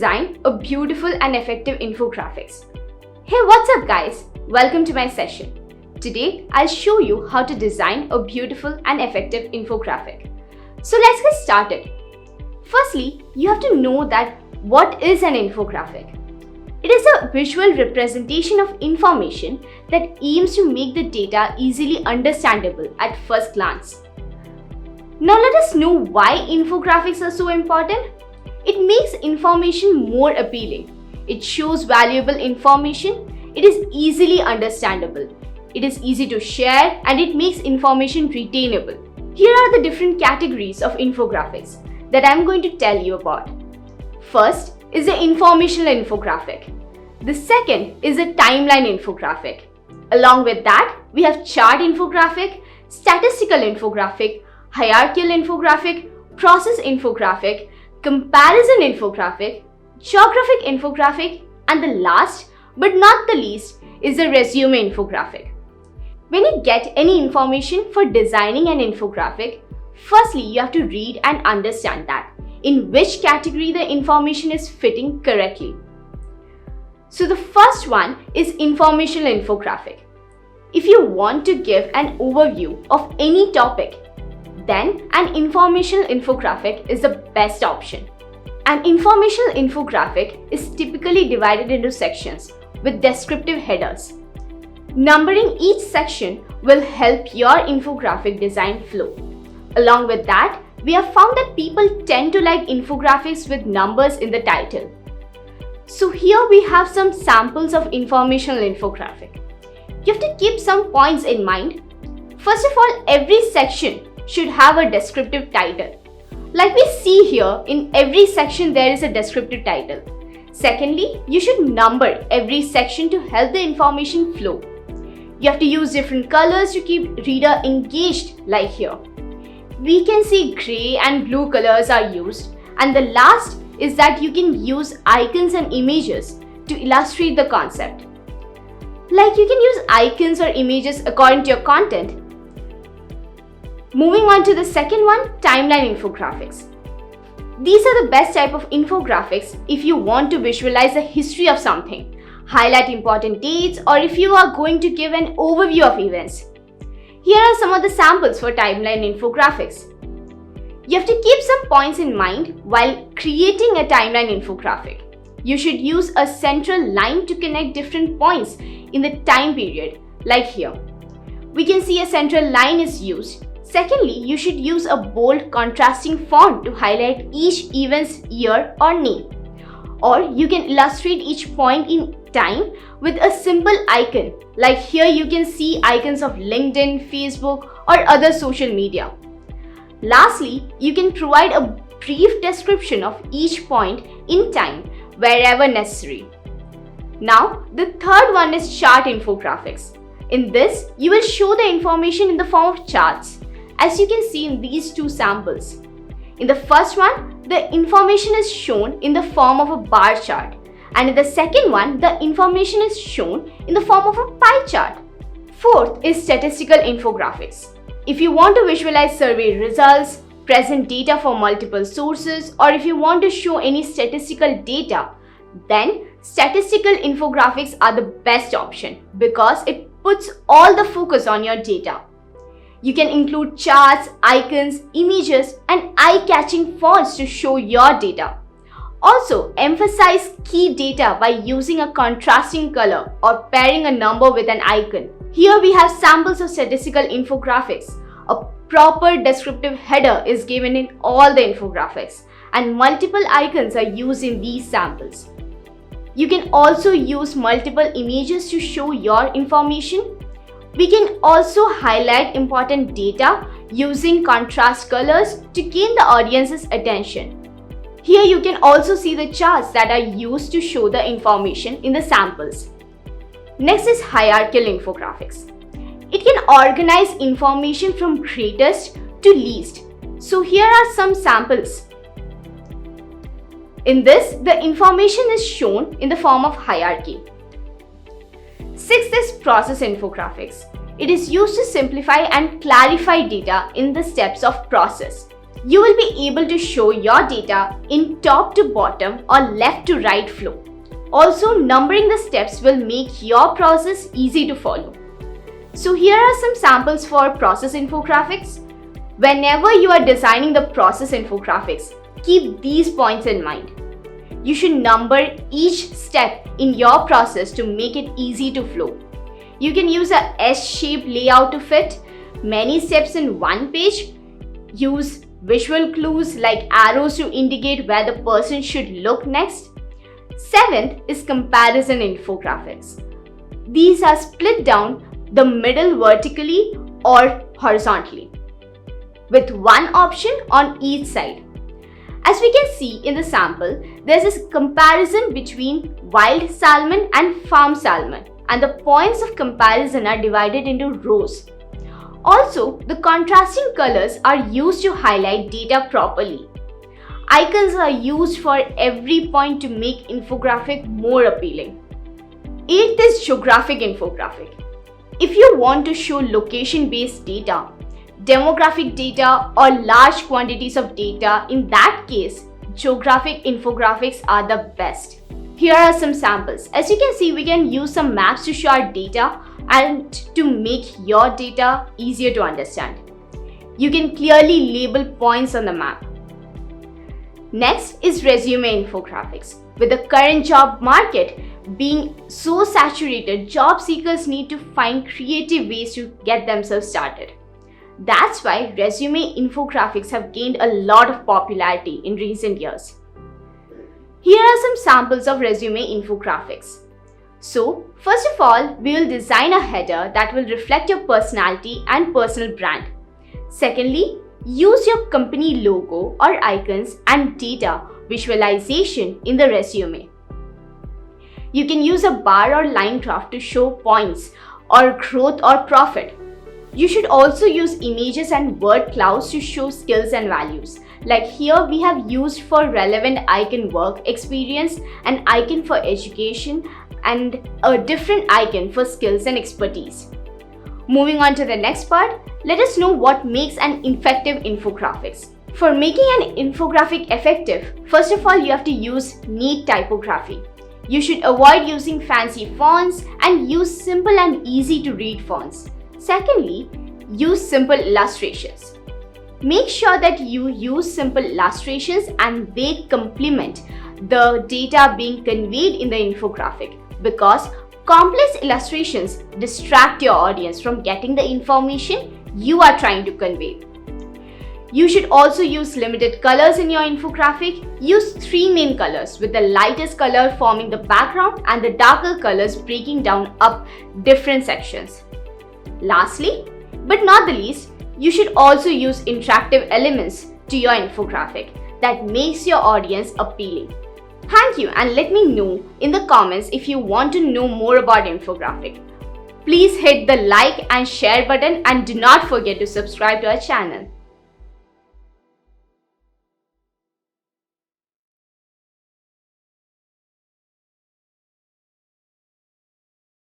design a beautiful and effective infographics. Hey, what's up guys? Welcome to my session. Today, I'll show you how to design a beautiful and effective infographic. So let's get started. Firstly, you have to know that what is an infographic. It is a visual representation of information that aims to make the data easily understandable at first glance. Now let us know why infographics are so important. It makes information more appealing. It shows valuable information. It is easily understandable. It is easy to share and it makes information retainable. Here are the different categories of infographics that I am going to tell you about. First is the Informational Infographic. The second is a Timeline Infographic. Along with that, we have Chart Infographic, Statistical Infographic, Hierarchical Infographic, Process Infographic, Comparison Infographic, Geographic Infographic, and the last but not the least is the Resume Infographic. When you get any information for designing an infographic, firstly you have to read and understand that in which category the information is fitting correctly. So the first one is Informational Infographic. If you want to give an overview of any topic, then an informational infographic is the best option. An informational infographic is typically divided into sections with descriptive headers. Numbering each section will help your infographic design flow. Along with that, we have found that people tend to like infographics with numbers in the title. So here we have some samples of informational infographic. You have to keep some points in mind. First of all, every section should have a descriptive title. Like we see here, in every section there is a descriptive title. Secondly, you should number every section to help the information flow. You have to use different colors to keep reader engaged, like here. We can see gray and blue colors are used, and the last is that you can use icons and images to illustrate the concept. Like you can use icons or images according to your content. Moving on to the second one, Timeline Infographics. These are the best type of infographics if you want to visualize the history of something, highlight important dates, or if you are going to give an overview of events. Here are some of the samples for Timeline Infographics. You have to keep some points in mind while creating a timeline infographic. You should use a central line to connect different points in the time period, like here. We can see a central line is used. Secondly, you should use a bold contrasting font to highlight each event's year or name. Or you can illustrate each point in time with a simple icon. Like here you can see icons of LinkedIn, Facebook, or other social media. Lastly, you can provide a brief description of each point in time wherever necessary. Now, the third one is Chart Infographics. In this, you will show the information in the form of charts, as you can see in these two samples. In the first one, the information is shown in the form of a bar chart, and in the second one, the information is shown in the form of a pie chart. Fourth is Statistical Infographics. If you want to visualize survey results, present data for multiple sources, or if you want to show any statistical data, then Statistical Infographics are the best option because it puts all the focus on your data. You can include charts, icons, images, and eye-catching fonts to show your data. Also, emphasize key data by using a contrasting color or pairing a number with an icon. Here we have samples of Statistical Infographics. A proper descriptive header is given in all the infographics, and multiple icons are used in these samples. You can also use multiple images to show your information. We can also highlight important data using contrast colors to gain the audience's attention. Here you can also see the charts that are used to show the information in the samples. Next is Hierarchical Infographics. It can organize information from greatest to least. So here are some samples. In this, the information is shown in the form of hierarchy. Sixth is Process Infographics. It is used to simplify and clarify data in the steps of process. You will be able to show your data in top to bottom or left to right flow. Also, numbering the steps will make your process easy to follow. So here are some samples for process infographics. Whenever you are designing the process infographics, keep these points in mind. You should number each step in your process to make it easy to flow. You can use a S-shaped layout to fit many steps in one page. Use visual clues like arrows to indicate where the person should look next. 7th is comparison infographics. These are split down the middle vertically or horizontally, with one option on each side. As we can see in the sample, there is a comparison between wild salmon and farm salmon, and the points of comparison are divided into rows. Also, the contrasting colors are used to highlight data properly. Icons are used for every point to make infographic more appealing. 8th is Geographic Infographic. If you want to show location-based data, demographic data, or large quantities of data, in that case, Geographic Infographics are the best. Here are some samples. As you can see, we can use some maps to show our data and to make your data easier to understand. You can clearly label points on the map. Next is Resume Infographics. With the current job market being so saturated, job seekers need to find creative ways to get themselves started. That's why Resume Infographics have gained a lot of popularity in recent years. Here are some samples of Resume Infographics. So, first of all, we will design a header that will reflect your personality and personal brand. Secondly, use your company logo or icons and data visualization in the resume. You can use a bar or line graph to show points or growth or profit. You should also use images and word clouds to show skills and values. Like here we have used for relevant icon work experience, an icon for education, and a different icon for skills and expertise. Moving on to the next part, let us know what makes an effective infographics. For making an infographic effective, first of all, you have to use neat typography. You should avoid using fancy fonts and use simple and easy to read fonts. Secondly, use simple illustrations. Make sure that you use simple illustrations and they complement the data being conveyed in the infographic, because complex illustrations distract your audience from getting the information you are trying to convey. You should also use limited colors in your infographic. Use 3 main colors, with the lightest color forming the background and the darker colors breaking down up different sections. Lastly, but not the least, you should also use interactive elements to your infographic that makes your audience appealing. Thank you, and let me know in the comments if you want to know more about infographic. Please hit the like and share button and do not forget to subscribe to our channel.